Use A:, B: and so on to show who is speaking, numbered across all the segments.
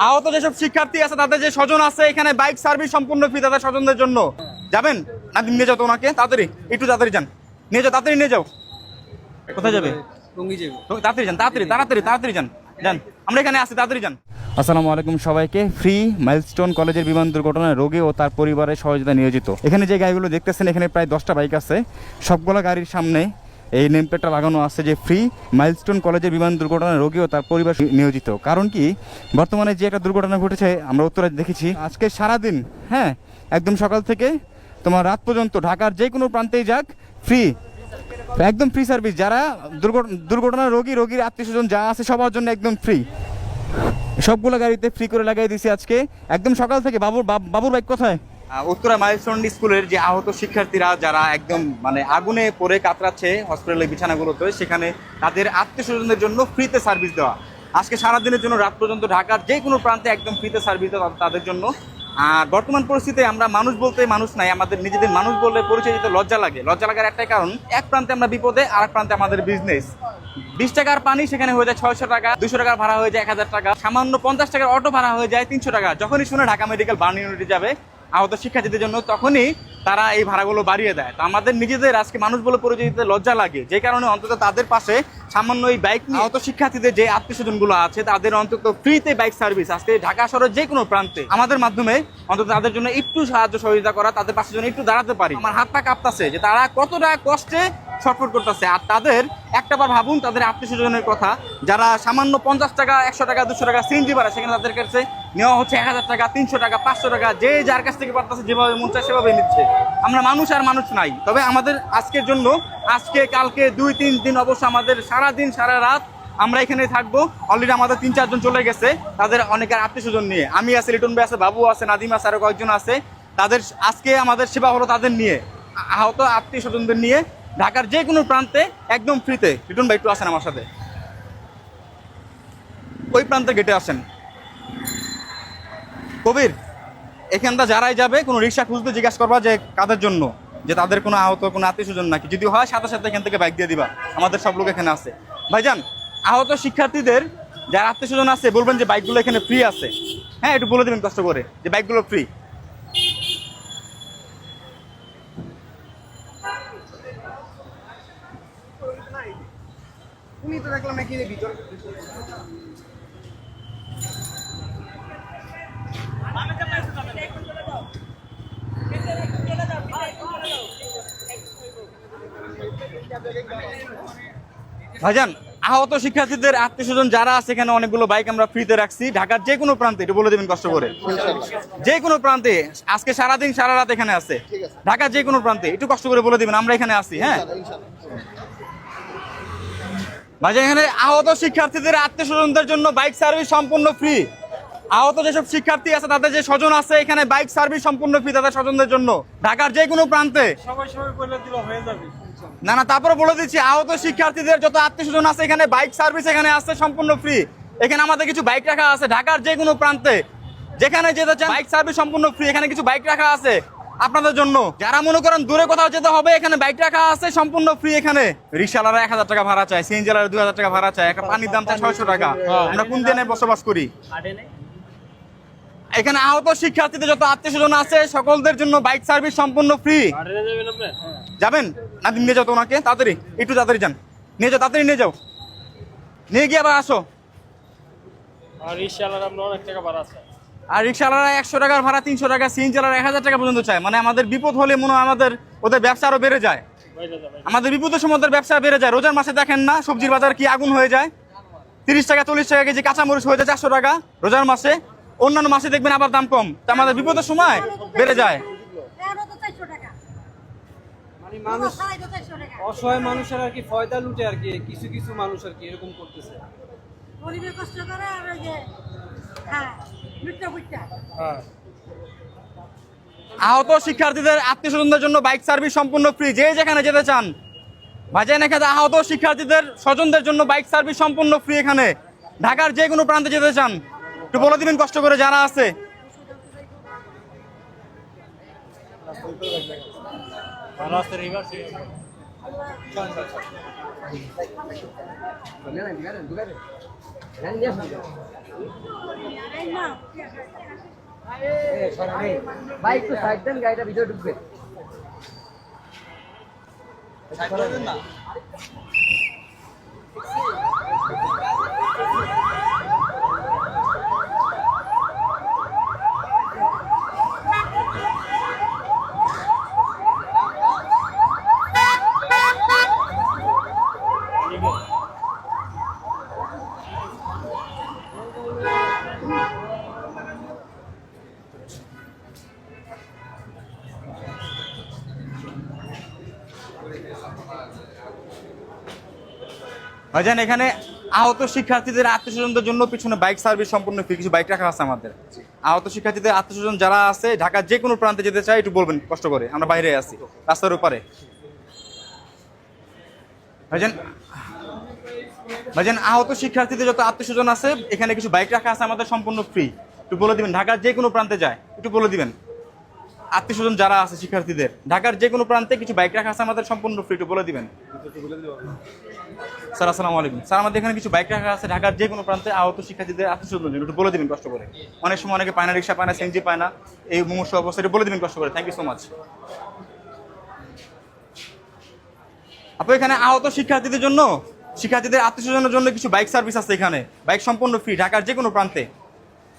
A: আহত যেসব শিক্ষার্থী আছে তাদের যে স্বজন আছে এখানে বাইক সার্ভিস সম্পূর্ণ ফ্রি তাদের স্বজনদের জন্য। যাবেন না? নিয়ে যাও তো ওনাকে, তাড়াতাড়ি একটু তাড়াতাড়ি যান, নিয়ে যাও, তাড়াতাড়ি নিয়ে যাও। কোথায় যাবে? তাড়াতাড়ি যান, তাড়াতাড়ি তাড়াতাড়ি তাড়াতাড়ি যান, যান, আমরা এখানে আছি, তাড়াতাড়ি যান। আসসালামু আলাইকুম সবাইকে। ফ্রি মাইলস্টোন কলেজের বিমান দুর্ঘটনায় রোগী ও তার পরিবারের সহযোগিতা নিয়োজিত। এখানে যে গাড়িগুলো দেখতেছেন এখানে প্রায় 10টা বাইক আছে। সবগুলো গাড়ির সামনে এই নেমপ্লেটটা লাগানো আছে যে ফ্রি মাইলস্টোন কলেজের বিমান দুর্ঘটনায় রোগী ও তার পরিবার নিয়োজিত। কারণ কি, বর্তমানে যে একটা দুর্ঘটনা ঘটেছে আমরা উত্তরে দেখেছি, আজকে সারাদিন, হ্যাঁ, একদম সকাল থেকে তোমার রাত পর্যন্ত ঢাকার যে কোনো প্রান্তেই যাক ফ্রি, একদম ফ্রি সার্ভিস। যারা দুর্ঘটনার রোগীর আত্মীয় স্বজন যা আছে সবার জন্য একদম ফ্রি। সবগুলো গাড়িতে ফ্রি করে লাগাই দিয়েছি আজকে একদম সকাল থেকে। বাবুর বাইক কোথায়? উত্তরা মাইলস্টোন স্কুলের যে আহত শিক্ষার্থীরা যারা একদম মানে আগুনে পড়ে কাতরাচ্ছে হসপিটালের বিছানাগুলোতে, সেখানে তাদের আত্মীয় স্বজনদের জন্য ফ্রিতে সার্ভিস দেওয়া। আজকে সারাদিনের জন্য রাত পর্যন্ত ঢাকার যে কোনো প্রান্তে একদম ফ্রিতে সার্ভিস দেওয়া তাদের জন্য। আর বর্তমান পরিস্থিতিতে আমরা মানুষ বলতে মানুষ নাই, আমাদের নিজেদের মানুষ বললে পরিচয় দিতে লজ্জা লাগে। লজ্জা লাগার একটাই কারণ, এক প্রান্তে আমরা বিপদে, আর এক প্রান্তে আমাদের বিজনেস। 20 টাকার পানি সেখানে হয়ে যায় 600 টাকা, 200 টাকার ভাড়া হয়ে যায় 1000 টাকা, সামান্য 50 টাকার অটো ভাড়া হয়ে যায় 300 টাকা। যখনই শুনে ঢাকা মেডিকেল বার্ন ইউনিটে যাবে আহত শিক্ষার্থীদের জন্য, তখনই তারা এই ভাড়াগুলো বাড়িয়ে দেয়। তো আমাদের নিজেদের আজকে মানুষ বলে পরিচয় দিতে লজ্জা লাগে, যে কারণে অন্তত তাদের পাশে সামান্য এই বাইক নিয়ে আহত শিক্ষার্থীদের যে আত্মীয় স্বজনগুলো আছে তাদের অন্তত ফ্রিতে বাইক সার্ভিস আজকে ঢাকা শহরের যে কোনো প্রান্তে আমাদের মাধ্যমে অন্তত তাদের জন্য একটু সাহায্য সহযোগিতা করা, তাদের পাশে জন্য একটু দাঁড়াতে পারি। আমার হাত পা কাঁপতাছে যে তারা কতটা কষ্টে ছটফট করতেছে। আর তাদের একটাবার ভাবুন তাদের আত্মীয় স্বজনের কথা, যারা সামান্য 50 টাকা, 100 টাকা, 200 টাকা সিএনজি ভাড়া, সেখানে তাদের কাছে নেওয়া হচ্ছে 1000 টাকা, 300 টাকা, 500 টাকা। যে যার কাছ থেকে পারতেছে, যেভাবে মন চায় সেভাবে নিচ্ছে। আমরা মানুষ আর মানুষ নাই। তবে আমাদের আজকের জন্য, আজকে কালকে 2-3 দিন অবশ্য আমাদের সারাদিন সারা রাত আমরা এখানে থাকবো। অলরেডি আমাদের 3-4 জন চলে গেছে তাদের অনেকের আত্মীয় স্বজন নিয়ে। আমি আছে, লিটন ভাই আছে, বাবু আছে, নাদিম আছে, আরো কয়েকজন আছে। তাদের আজকে আমাদের সেবা হলো তাদের নিয়ে, আহত আত্মীয় স্বজনদের নিয়ে ঢাকার যে কোনো প্রান্তে একদম ফ্রিতে। লিটন ভাই একটু আসেন আমার সাথে, ওই প্রান্তে গেটে আসেন। কবির, এখানটা যারাই যাবে কোনো রিক্সা খুঁজতে জিজ্ঞাসা করবা যে কাদের জন্য, যে তাদের কোনো আহত কোনো আত্মীয় স্বজন নাকি। যদি হয় সাথে সাথে এখান থেকে বাইক দিয়ে দিবা, আমাদের সব লোক এখানে আছে। ভাইজান, আহত শিক্ষার্থীদের যারা আত্মীয় স্বজন আছে বলবেন যে বাইকগুলো এখানে ফ্রি আছে। হ্যাঁ, একটু বলে দেবেন কষ্ট করে যে বাইকগুলো ফ্রি।
B: তুমি তো দেখলাম নাকি ভিতর
A: ভাইজান, আহত শিক্ষার্থীদের আত্মীয় স্বজন যারা আছে এখানে অনেকগুলো বাইক আমরা ফ্রিতে রাখছি ঢাকার যে কোনো প্রান্তে। একটু বলে দেবেন কষ্ট করে, যে কোনো প্রান্তে। আজকে সারাদিন সারা রাত এখানে আছে ঢাকার যে কোনো প্রান্তে, একটু কষ্ট করে বলে দিবেন আমরা এখানে আছি। হ্যাঁ ভাইজান, এখানে আহত শিক্ষার্থীদের আত্মীয় স্বজনদের জন্য বাইক সার্ভিস সম্পূর্ণ ফ্রি। আহত যেসব শিক্ষার্থী আছে তাদের যে স্বজন আছে এখানে বাইক সার্ভিস সম্পূর্ণ ফ্রি তাদের স্বজনদের জন্য ঢাকার যে কোনো প্রান্তে।
B: সবাই বলে দিলে হয়ে যাবে।
A: না না, তারপরে বলে দিচ্ছি, আহত শিক্ষার্থীদের যত আত্মীয় স্বজন আছে এখানে বাইক সার্ভিস এখানে আছে সম্পূর্ণ ফ্রি। এখানে আমাদের কিছু বাইক রাখা আছে ঢাকার যে কোনো প্রান্তে, যেখানে যেতে চান বাইক সার্ভিস সম্পূর্ণ ফ্রি। এখানে কিছু বাইক রাখা আছে আপনাদের জন্য। যারা মনে করেন দূরে কোথাও যেতে হবে, এখানে বাইক রাখা আছে সম্পূর্ণ ফ্রি। এখানে রিক্সাওয়ালারা 1000 টাকা ভাড়া চায়, সিএনজিওয়ালারা 2000 টাকা ভাড়া চায়, একটা পানির দাম চায় 600 টাকা। আমরা কোন দিনে বসবাস করি? এখানে আহত শিক্ষার্থীদের যত আত্মীয় স্বজন আছে সকলদের জন্য বাইক সার্ভিস সম্পূর্ণ ফ্রি। যাবেন না? নিয়ে যাও তো ওনাকে, তাড়াতাড়ি একটু তাড়াতাড়ি যান, নিয়ে যাও, তাড়াতাড়ি নিয়ে যাও, নিয়ে গিয়ে আবার আসো।
B: আর রিকশাওয়ালারা অনেক টাকা ভাড়া আছে।
A: আর রিক্সাওয়ালারা 100 টাকার ভাড়া, 300 টাকা, সিএনজিওয়ালারা 1000 টাকা পর্যন্ত চায়। মানে আমাদের বিপদ হলে মনে হয় ওদের ব্যবসা আরো বেড়ে যায়। আমাদের বিপদের সময় ওদের ব্যবসা বেড়ে যায়। রোজার মাসে দেখেন না সবজির বাজার কি আগুন হয়ে যায়, 30 টাকা 40 টাকা কেজি কাঁচামরিচ হয়ে যায় 400 টাকা রোজার মাসে। অন্যান্য মাসে দেখবেন আবার দাম কম। তা আমাদের বিপদের সময় বেড়ে যায়।
C: মানে মানুষ অসহায় মানুষের আর কি ফয়দা লুটে আর কি, কিছু কিছু মানুষ আর কি এরকম করতেছে।
D: গরিবের কষ্ট করে আর ওই যে হ্যাঁ লুটটা বুটটা।
A: আহত শিক্ষার্থীদের আত্মীয় স্বজনদের জন্য বাইক সার্ভিস সম্পূর্ণ ফ্রি, যে যেখানে যেতে চান। ভাইজান, এখানে আহত শিক্ষার্থীদের স্বজনদের জন্য বাইক সার্ভিস সম্পূর্ণ ফ্রি। এখানে ঢাকার যে কোনো প্রান্তে যেতে চান একটু বলে দিবেন কষ্ট করে যারা আছে।
D: এই না
E: ভাই একটু সাইড দেন, গাড়িটা ভিতরে ঢুকবে।
A: ভাইজান এখানে আহত শিক্ষার্থীদের আত্মীয়স্বজনদের জন্য পিছনে বাইক সার্ভিস সম্পূর্ণ ফ্রি, কিছু বাইক রাখা আছে আমাদের। আহত শিক্ষার্থীদের আত্মীয়স্বজন যারা আছে ঢাকার যে কোনো প্রান্তে যেতে চায় একটু বলবেন কষ্ট করে, আমরা বাইরে আছি রাস্তার উপরে। ভাইজান আহত শিক্ষার্থীদের যত আত্মীয়স্বজন আছে এখানে কিছু বাইক রাখা আছে আমাদের সম্পূর্ণ ফ্রি, একটু বলে দিবেন। ঢাকার যে কোনো প্রান্তে যায় একটু বলে দিবেন। আত্মীয়স্বজন যারা আছে শিক্ষার্থীদের ঢাকার যে কোনো প্রান্তে কিছু বাইক রাখা আছে আমাদের সম্পূর্ণ ফ্রি, একটু বলে দিবেন। স্যার আসসালামু আলাইকুম স্যার, আমাদের এখানে কিছু বাইক রাখা আছে ঢাকার যে কোনো প্রান্তে আহত শিক্ষার্থীদের আত্মীয়স্বজন একটু বলে দিবেন কষ্ট করে। অনেক সময় অনেকে পায় না, রিক্সা পায় না, সিএনজি পায় না, এই মুমূর্ষু অবস্থা, একটু বলে দিবেন কষ্ট করে। Thank you so much. আপু এখানে আহত শিক্ষার্থীদের জন্য, শিক্ষার্থীদের আত্মীয়স্বজনের জন্য কিছু বাইক সার্ভিস আছে এখানে, বাইক সম্পূর্ণ ফ্রি ঢাকার যে কোনো প্রান্তে।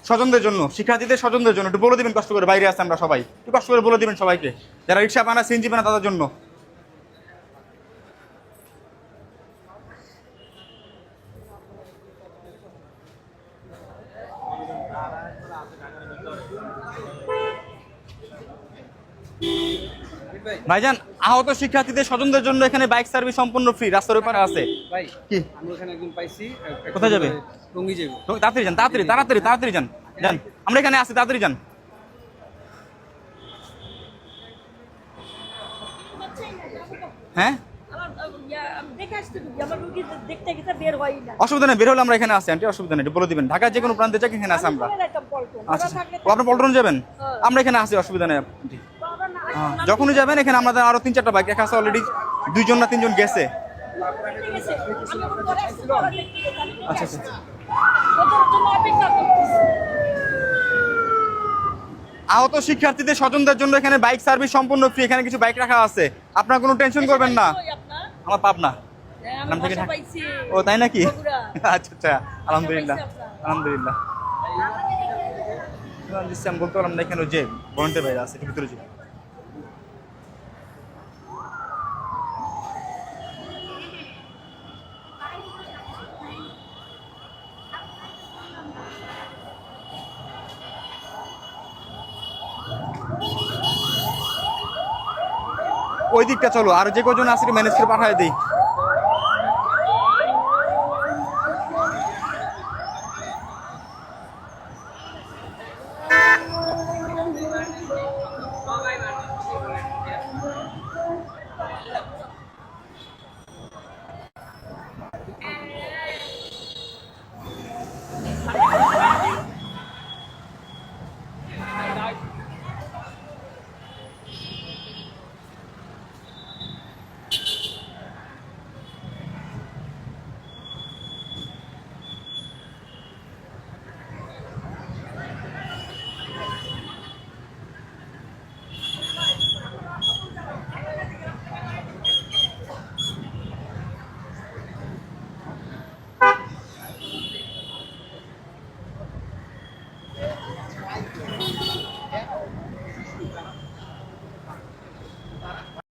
A: স্বজনদের জন্য, শিক্ষার্থীদের স্বজনদের জন্য একটু বলে দিবেন কষ্ট করে, বাইরে আছে আমরা সবাই, একটু কষ্ট করে বলে দিবেন সবাইকে, যারা রিক্সা পায় না, সিএনজি পায় না তাদের জন্য। ভাইজান আহত শিক্ষার্থীদের স্বজনদের জন্য এখানে বাইক সার্ভিস সম্পূর্ণ ফ্রি, রাস্তার উপরে আছে।
C: ভাই
A: কি
C: আমি ওখানে একজন পাইছি।
A: কোথায় যাবে?
C: টঙ্গী যাবো।
A: তাড়াতাড়ি যান, তাড়াতাড়ি তাড়াতাড়ি তাড়াতাড়ি যান, যান, আমরা এখানে আছি, তাড়াতাড়ি যান। হ্যাঁ অসুবিধা নেই, বের হলে আমরা এখানে আছি আন্টি, অসুবিধা নেই, একটু বলে দিবেন। ঢাকার যে কোনো প্রান্তে যাক এখানে আছি আমরা। আচ্ছা আপনি পল্টন যাবেন, আমরা এখানে আছি, অসুবিধা নেই আন্টি। যখনই যাবেন এখানে আমাদের আরো 3-4টা বাইক রাখা আছে, অলরেডি 2জন না 3জন গেছে। আচ্ছা আচ্ছা আহত শিক্ষার্থীদের স্বজনদের জন্য এখানে বাইক সার্ভিস সম্পূর্ণ ফ্রি, এখানে কিছু বাইক রাখা আছে, আপনারা কোনো টেনশন করবেন না। আমার পাবনা নাম থেকে ও তাই নাকি? আচ্ছা আচ্ছা আলহামদুলিল্লাহ আলহামদুলিল্লাহ। আমি বলতে পারলাম না, এখানে যে ভলেন্টিয়ার বাইরে আছে ভিতরে যে। ওই দিকটা চলো, আর যে কজন আছে ম্যানেজ করে পাঠায় দিই।